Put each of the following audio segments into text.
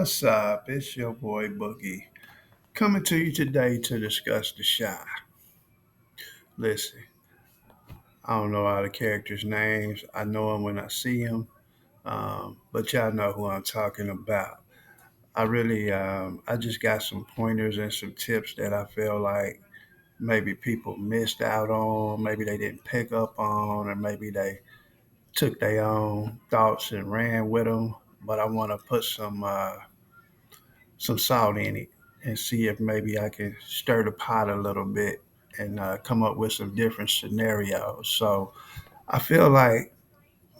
What's up? It's your boy Boogie coming to you today to discuss The Shy. Listen, I don't know all the characters' names. I know them when I see them, but y'all know who I'm talking about. I just got some pointers and some tips that I feel like maybe people missed out on, maybe they didn't pick up on, or maybe they took their own thoughts and ran with them. But I want to put some salt in it and see if maybe I can stir the pot a little bit and come up with some different scenarios. So I feel like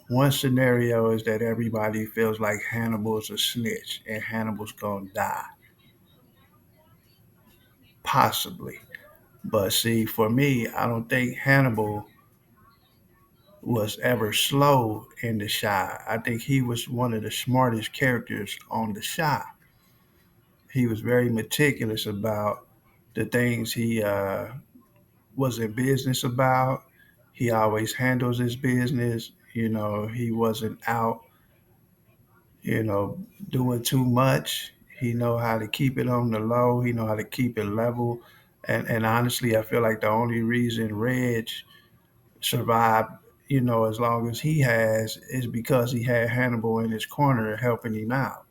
one scenario is that everybody feels like Hannibal's a snitch and Hannibal's gonna die, possibly. But see, for me, I don't think Hannibal was ever slow in The Shy. I think he was one of the smartest characters on The Shy. He was very meticulous about the things he was in business about. He always handles his business. He wasn't out, you know, doing too much. He know how to keep it on the low. He know how to keep it level. And honestly, I feel like the only reason Reg survived, as long as he has, is because he had Hannibal in his corner helping him out.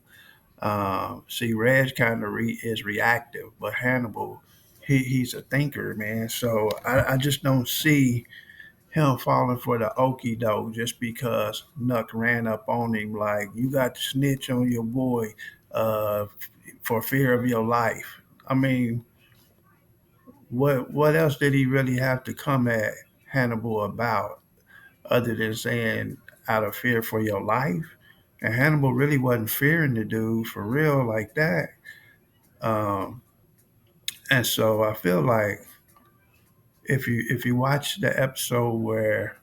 See, Reg kind of is reactive, but Hannibal, he's a thinker, man. So I just don't see him falling for the okey doke just because Nuck ran up on him like you got to snitch on your boy uh, for fear of your life. I mean, what else did he really have to come at Hannibal about other than saying out of fear for your life? And Hannibal really wasn't fearing the dude for real like that. Um, and so I feel like if you watch the episode where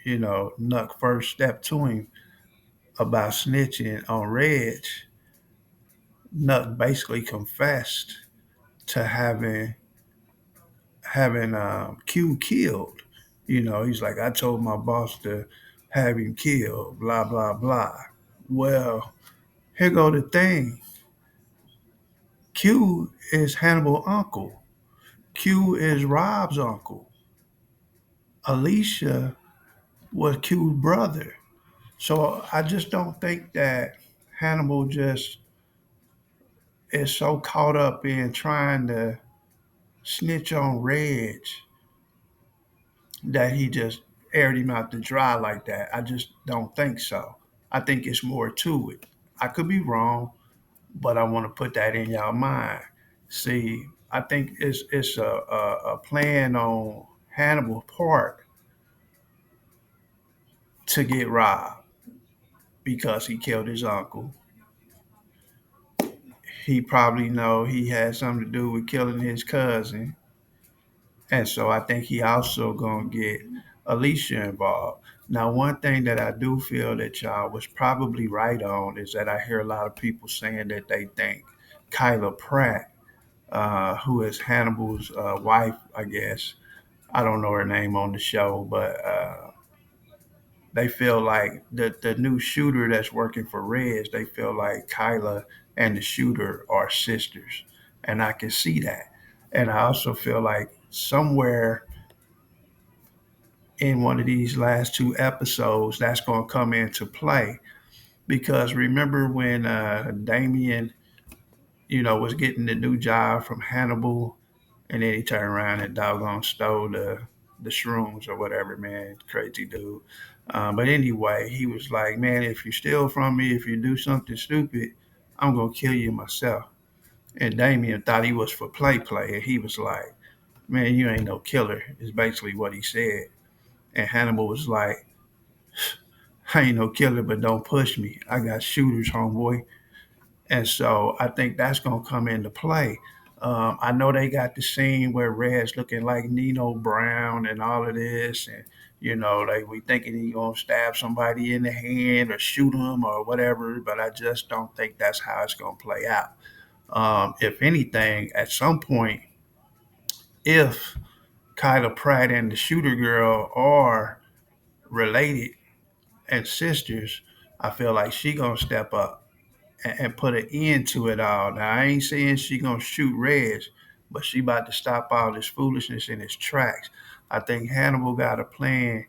Nuck first stepped to him about snitching on Reg, Nuck basically confessed to having Q killed. He's like, I told my boss to have him killed, blah blah blah. Well, here go the thing. Q is Hannibal's uncle. Q is Rob's uncle. Alicia was Q's brother. So I just don't think that Hannibal just is so caught up in trying to snitch on Reg that he just aired him out to dry like that. I just don't think so. I think it's more to it. I could be wrong, but I want to put that in y'all mind. See, I think it's a plan on Hannibal's part to get robbed because he killed his uncle. He probably know he had something to do with killing his cousin. And so I think he also gonna get Alicia involved. Now, one thing that I do feel that y'all was probably right on is that I hear a lot of people saying that they think Kyla Pratt, who is Hannibal's wife, I guess. I don't know her name on the show, but they feel like the new shooter that's working for Reds, they feel like Kyla and the shooter are sisters. And I can see that. And I also feel like somewhere in one of these last two episodes that's going to come into play because remember when Damien was getting the new job from Hannibal and then he turned around and doggone stole the shrooms or whatever, man, crazy dude. But anyway, he was like, man, if you steal from me, if you do something stupid, I'm going to kill you myself. And Damien thought he was for play and he was like, man, you ain't no killer is basically what he said. And Hannibal was like, I ain't no killer, but don't push me. I got shooters, homeboy. And so I think that's going to come into play. I know they got the scene where Red's looking like Nino Brown and all of this. And, they we thinking he going to stab somebody in the hand or shoot him or whatever. But I just don't think that's how it's going to play out. If anything, at some point, if Kyla Pratt and the shooter girl are related and sisters, I feel like she gonna step up and put an end to it all. Now I ain't saying she gonna shoot Reg, but she about to stop all this foolishness in its tracks. I think Hannibal got a plan,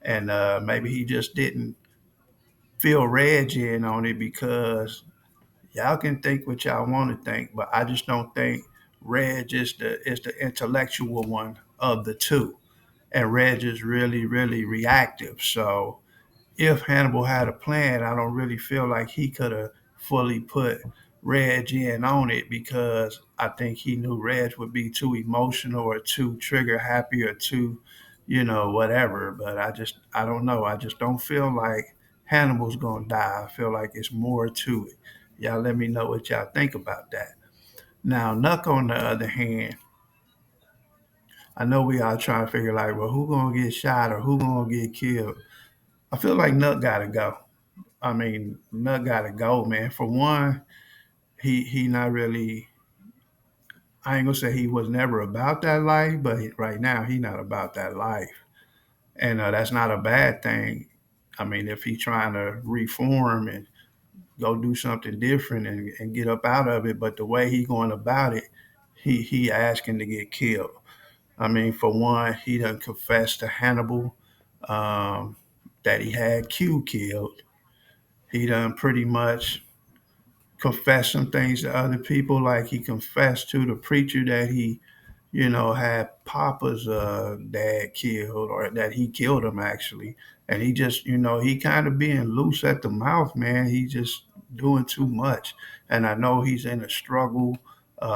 and maybe he just didn't fill Reg in on it because y'all can think what y'all want to think, but I just don't think Reg is the intellectual one of the two, and Reg is really reactive. So if Hannibal had a plan, I don't really feel like he could have fully put Reg in on it because I think he knew Reg would be too emotional or too trigger happy or too, whatever. But I don't know. I just don't feel like Hannibal's gonna die. I feel like it's more to it. Y'all let me know what y'all think about that. Now, Nuck on the other hand, I know we all trying to figure like, well, who gonna get shot or who gonna get killed? I feel like Nuck gotta go. I mean, Nut gotta go, man. For one, he not really. I ain't gonna say he was never about that life, but right now he not about that life, and that's not a bad thing. I mean, if he trying to reform and go do something different and get up out of it, but the way he going about it, he asking to get killed. I mean, for one, he done confessed to Hannibal um, that he had Q killed. He done pretty much confess some things to other people, like he confessed to the preacher that he, had Papa's dad killed, or that he killed him actually. And he just, he kind of being loose at the mouth, man. He just doing too much. And I know he's in a struggle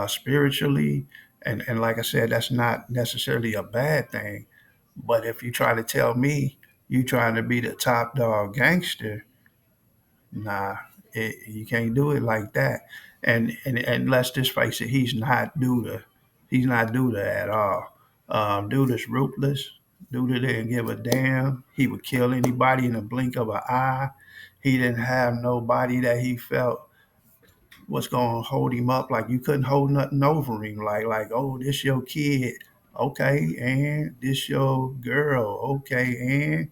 spiritually. And like I said, that's not necessarily a bad thing. But if you try to tell me you trying to be the top dog gangster, nah, you can't do it like that. And let's just face it, he's not Duda at all. Duda's ruthless. Duda didn't give a damn. He would kill anybody in a blink of an eye. He didn't have nobody that he felt was gonna hold him up. Like you couldn't hold nothing over him. Like oh, this your kid, okay, and this your girl, okay, and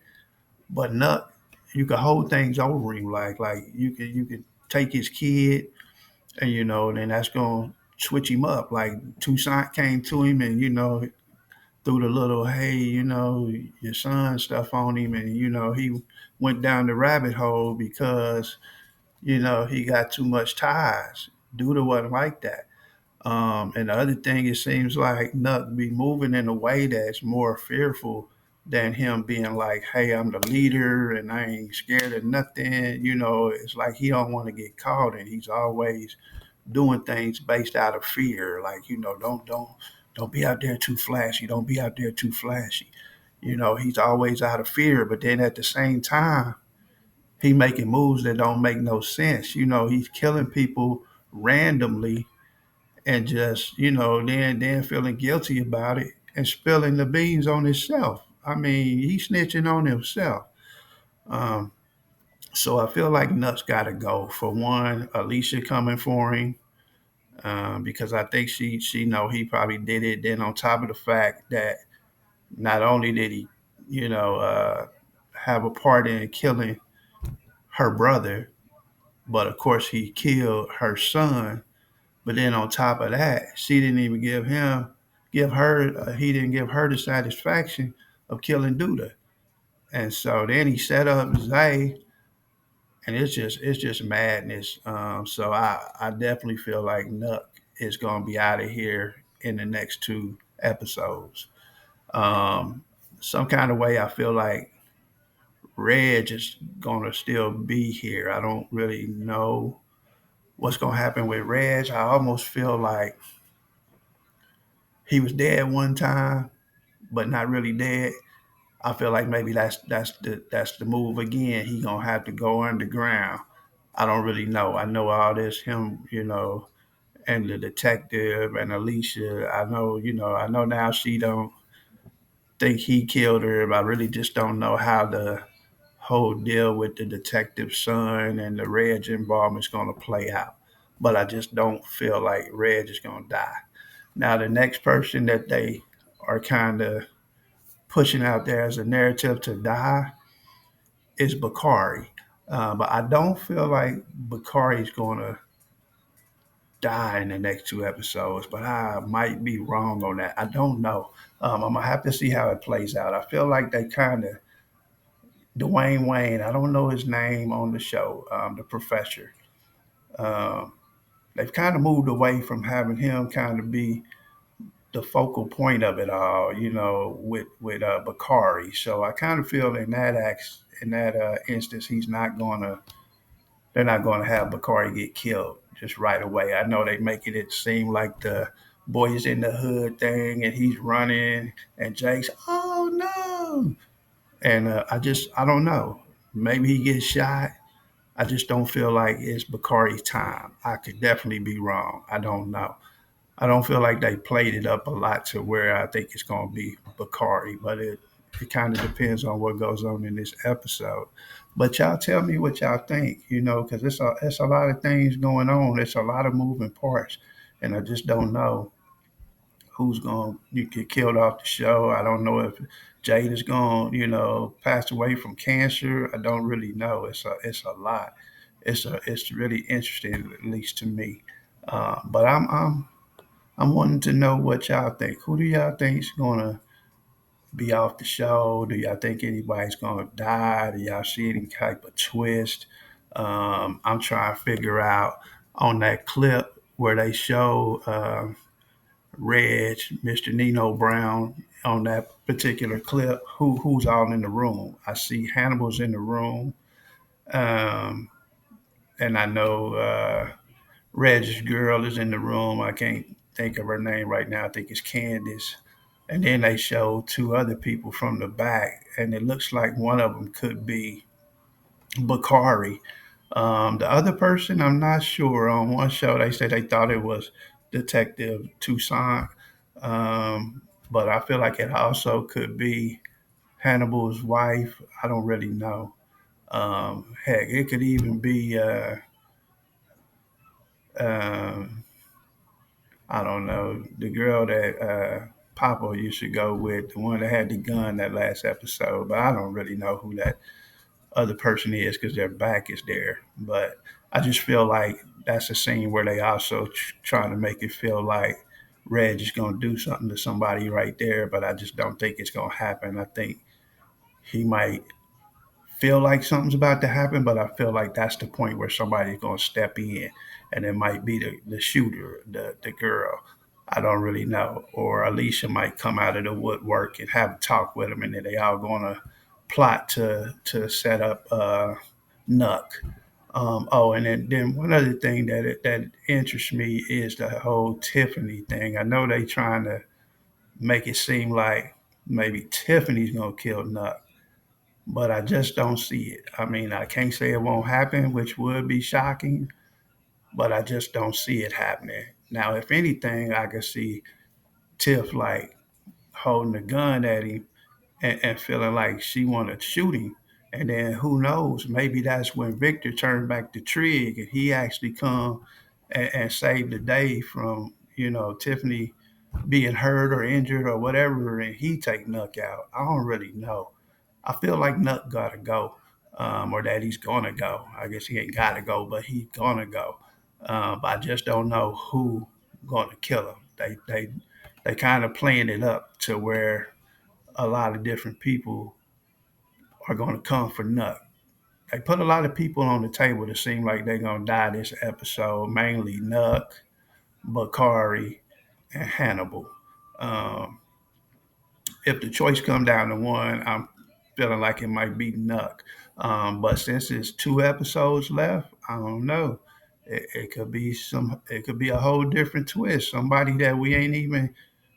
but not you could hold things over him like you could take his kid and then that's gonna switch him up. Like Toussaint came to him and threw the little hey your son stuff on him and he went down the rabbit hole because he got too much ties. Duda wasn't like that. And the other thing, it seems like Nuck be moving in a way that's more fearful than him being like, "Hey, I'm the leader and I ain't scared of nothing." It's like he don't want to get caught, and he's always doing things based out of fear. Like, don't be out there too flashy. Don't be out there too flashy. He's always out of fear, but then at the same time, he making moves that don't make no sense. He's killing people randomly and just then feeling guilty about it and spilling the beans on himself. I mean, he's snitching on himself. Um, so I feel like Nuts got to go. For one, Alicia coming for him because I think she know he probably did it. Then on top of the fact that not only did he you know have a part in killing her brother, but of course he killed her son. But then on top of that, she didn't even give her, he didn't give her the satisfaction of killing Duda. And so then he set up Zay, and it's just madness. So I definitely feel like Nuck is gonna be out of here in the next two episodes. Um, some kind of way, I feel like Reg is gonna still be here. I don't really know what's gonna happen with Reg. I almost feel like he was dead one time, but not really dead. I feel like maybe that's the move again. He gonna have to go underground. I don't really know. I know all this him, and the detective and Alicia. I know now she don't think he killed her, but I really just don't know how the whole deal with the detective's son and the Reg involvement is gonna play out. But I just don't feel like Reg is gonna die. Now the next person that they are kind of pushing out there as a narrative to die is Bakari. But I don't feel like Bakari's going to die in the next two episodes, but I might be wrong on that. I don't know. I'm gonna have to see how it plays out. I feel like they kind of Dwayne Wayne. I don't know his name on the show. The professor. Um, they've kind of moved away from having him kind of be the focal point of it all, with Bakari. So I kind of feel in that instance, he's not gonna. They're not gonna have Bakari get killed just right away. I know they making it seem like the boys in the hood thing, and he's running, and Jake's, oh no, and I don't know. Maybe he gets shot. I just don't feel like it's Bakari's time. I could definitely be wrong. I don't know. I don't feel like they played it up a lot to where I think it's going to be Bakari, but it kind of depends on what goes on in this episode. But y'all tell me what y'all think, because it's a lot of things going on. It's a lot of moving parts, and I just don't know who's going to get killed off the show. I don't know if Jade is going, pass away from cancer. I don't really know. It's a lot. It's really interesting, at least to me. But I'm wanting to know what y'all think. Who do y'all think is gonna be off the show? Do y'all think anybody's gonna die? Do y'all see any type of twist? I'm trying to figure out on that clip where they show Reg, Mr. Nino Brown, on that particular clip, who's all in the room. I see Hannibal's in the room, um, and I know Reg's girl is in the room. I can't think of her name right now. I think it's Candace. And then they show two other people from the back, and it looks like one of them could be Bakari. The other person, I'm not sure. On one show, they said they thought it was Detective Toussaint, but I feel like it also could be Hannibal's wife. I don't really know. Heck, it could even be um I don't know, the girl that Papa used to go with, the one that had the gun that last episode. But I don't really know who that other person is because their back is there. But I just feel like that's a scene where they also trying to make it feel like Reg is going to do something to somebody right there. But I just don't think it's going to happen. I think he might feel like something's about to happen, but I feel like that's the point where somebody's going to step in, and it might be the shooter, the girl. I don't really know. Or Alicia might come out of the woodwork and have a talk with him, and then they all going to plot to set up Nuck. Oh, and then one other thing that interests me is the whole Tiffany thing. I know they trying to make it seem like maybe Tiffany's gonna kill Nuck, but I just don't see it. I mean, I can't say it won't happen, which would be shocking, but I just don't see it happening. Now, if anything, I could see Tiff like holding a gun at him and feeling like she want to shoot him. And then who knows? Maybe that's when Victor turned back to Trig and he actually come and saved the day from Tiffany being hurt or injured or whatever, and he take Nuck out. I don't really know. I feel like Nuck gotta go, or that he's gonna go. I guess he ain't gotta go, but he's gonna go. But I just don't know who gonna kill him. They kind of playing it up to where a lot of different people are gonna come for Nuck. They put a lot of people on the table to seem like they're gonna die this episode. Mainly Nuck, Bakari, and Hannibal. Um, if the choice come down to one, I'm feeling like it might be Nuck. But since it's two episodes left, I don't know. It could be some. It could be a whole different twist. Somebody that we ain't even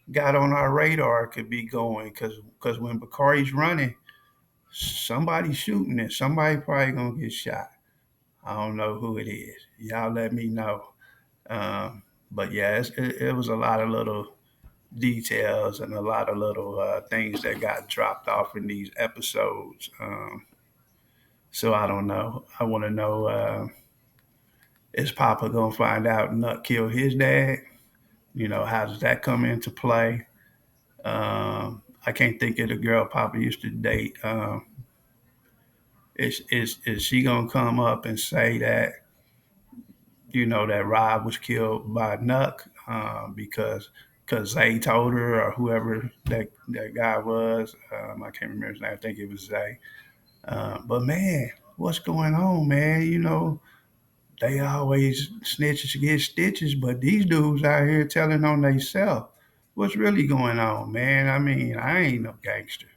got on our radar could be going because when Bakari's running, somebody's shooting it. Somebody probably gonna get shot. I don't know who it is. Y'all let me know. Um, but yeah, it was a lot of little details and a lot of little things that got dropped off in these episodes. So I don't know. I want to know, is Papa gonna find out Nuck killed his dad? How does that come into play? I can't think of the girl Papa used to date. Is she gonna come up and say that that Rob was killed by Nuck because Zay told her or whoever that guy was? I can't remember his name. I think it was Zay. But man, what's going on, man? They always snitches get stitches, but these dudes out here telling on themselves. What's really going on, man? I mean, I ain't no gangster,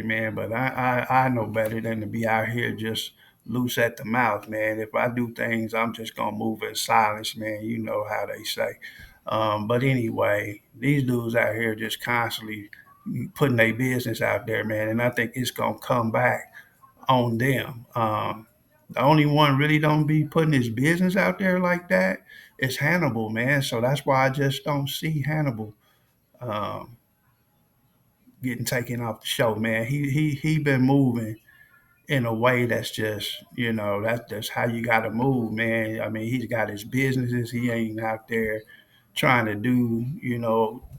man, but I know better than to be out here just loose at the mouth, man. If I do things, I'm just gonna move in silence, man. You know how they say. But anyway, these dudes out here just constantly putting their business out there, man, and I think it's gonna come back on them. The only one really don't be putting his business out there like that is Hannibal, man. So that's why I just don't see Hannibal. Um, Getting taken off the show, man. He been moving in a way that's just, that's how you got to move, man. I mean, he's got his businesses. He ain't out there trying to do,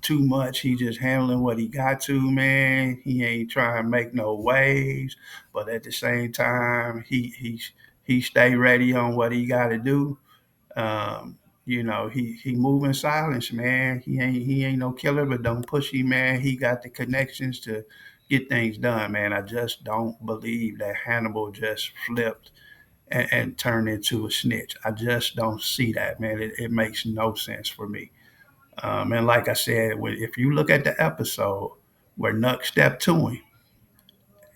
too much. He just handling what he got to, man. He ain't trying to make no waves, but at the same time, he stay ready on what he got to do. um, he move in silence, man. He ain't no killer, but don't push him, man. He got the connections to get things done, man. I just don't believe that Hannibal just flipped and turned into a snitch. I just don't see that, man. It makes no sense for me. And like I said, if you look at the episode where Nuck stepped to him,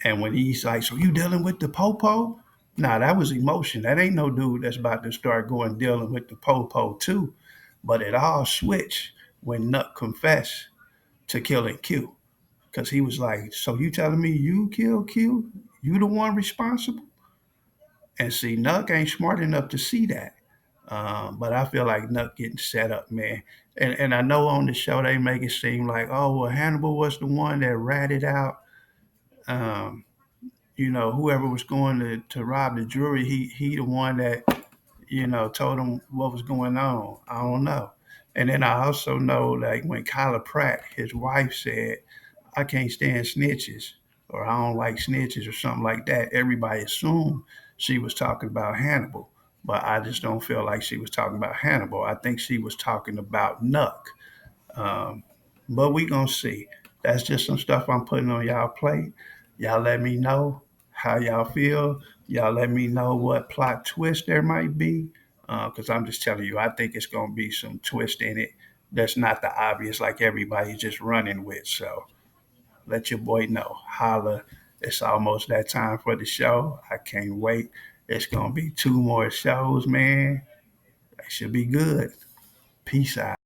and when he's like, "So you dealing with the popo?" Nah, that was emotion. That ain't no dude that's about to start going dealing with the popo too. But it all switched when Nuck confessed to killing Q. Because he was like, "So you telling me you killed Q? You the one responsible?" And see, Nuck ain't smart enough to see that. But I feel like Nuck getting set up, man. And I know on the show they make it seem like, oh, well, Hannibal was the one that ratted out um, whoever was going to rob the jury, he the one that, told them what was going on. I don't know. And then I also know, like, when Kyla Pratt, his wife, said, I can't stand snitches, or I don't like snitches, or something like that, everybody assumed she was talking about Hannibal. But I just don't feel like she was talking about Hannibal. I think she was talking about Nuck. Um, but we gonna see. That's just some stuff I'm putting on y'all plate. Y'all let me know how y'all feel. Y'all let me know what plot twist there might be. Because I'm just telling you, I think it's gonna be some twist in it that's not the obvious like everybody's just running with. So let your boy know. Holla. It's almost that time for the show. I can't wait. It's gonna be two more shows, man. They should be good. Peace out.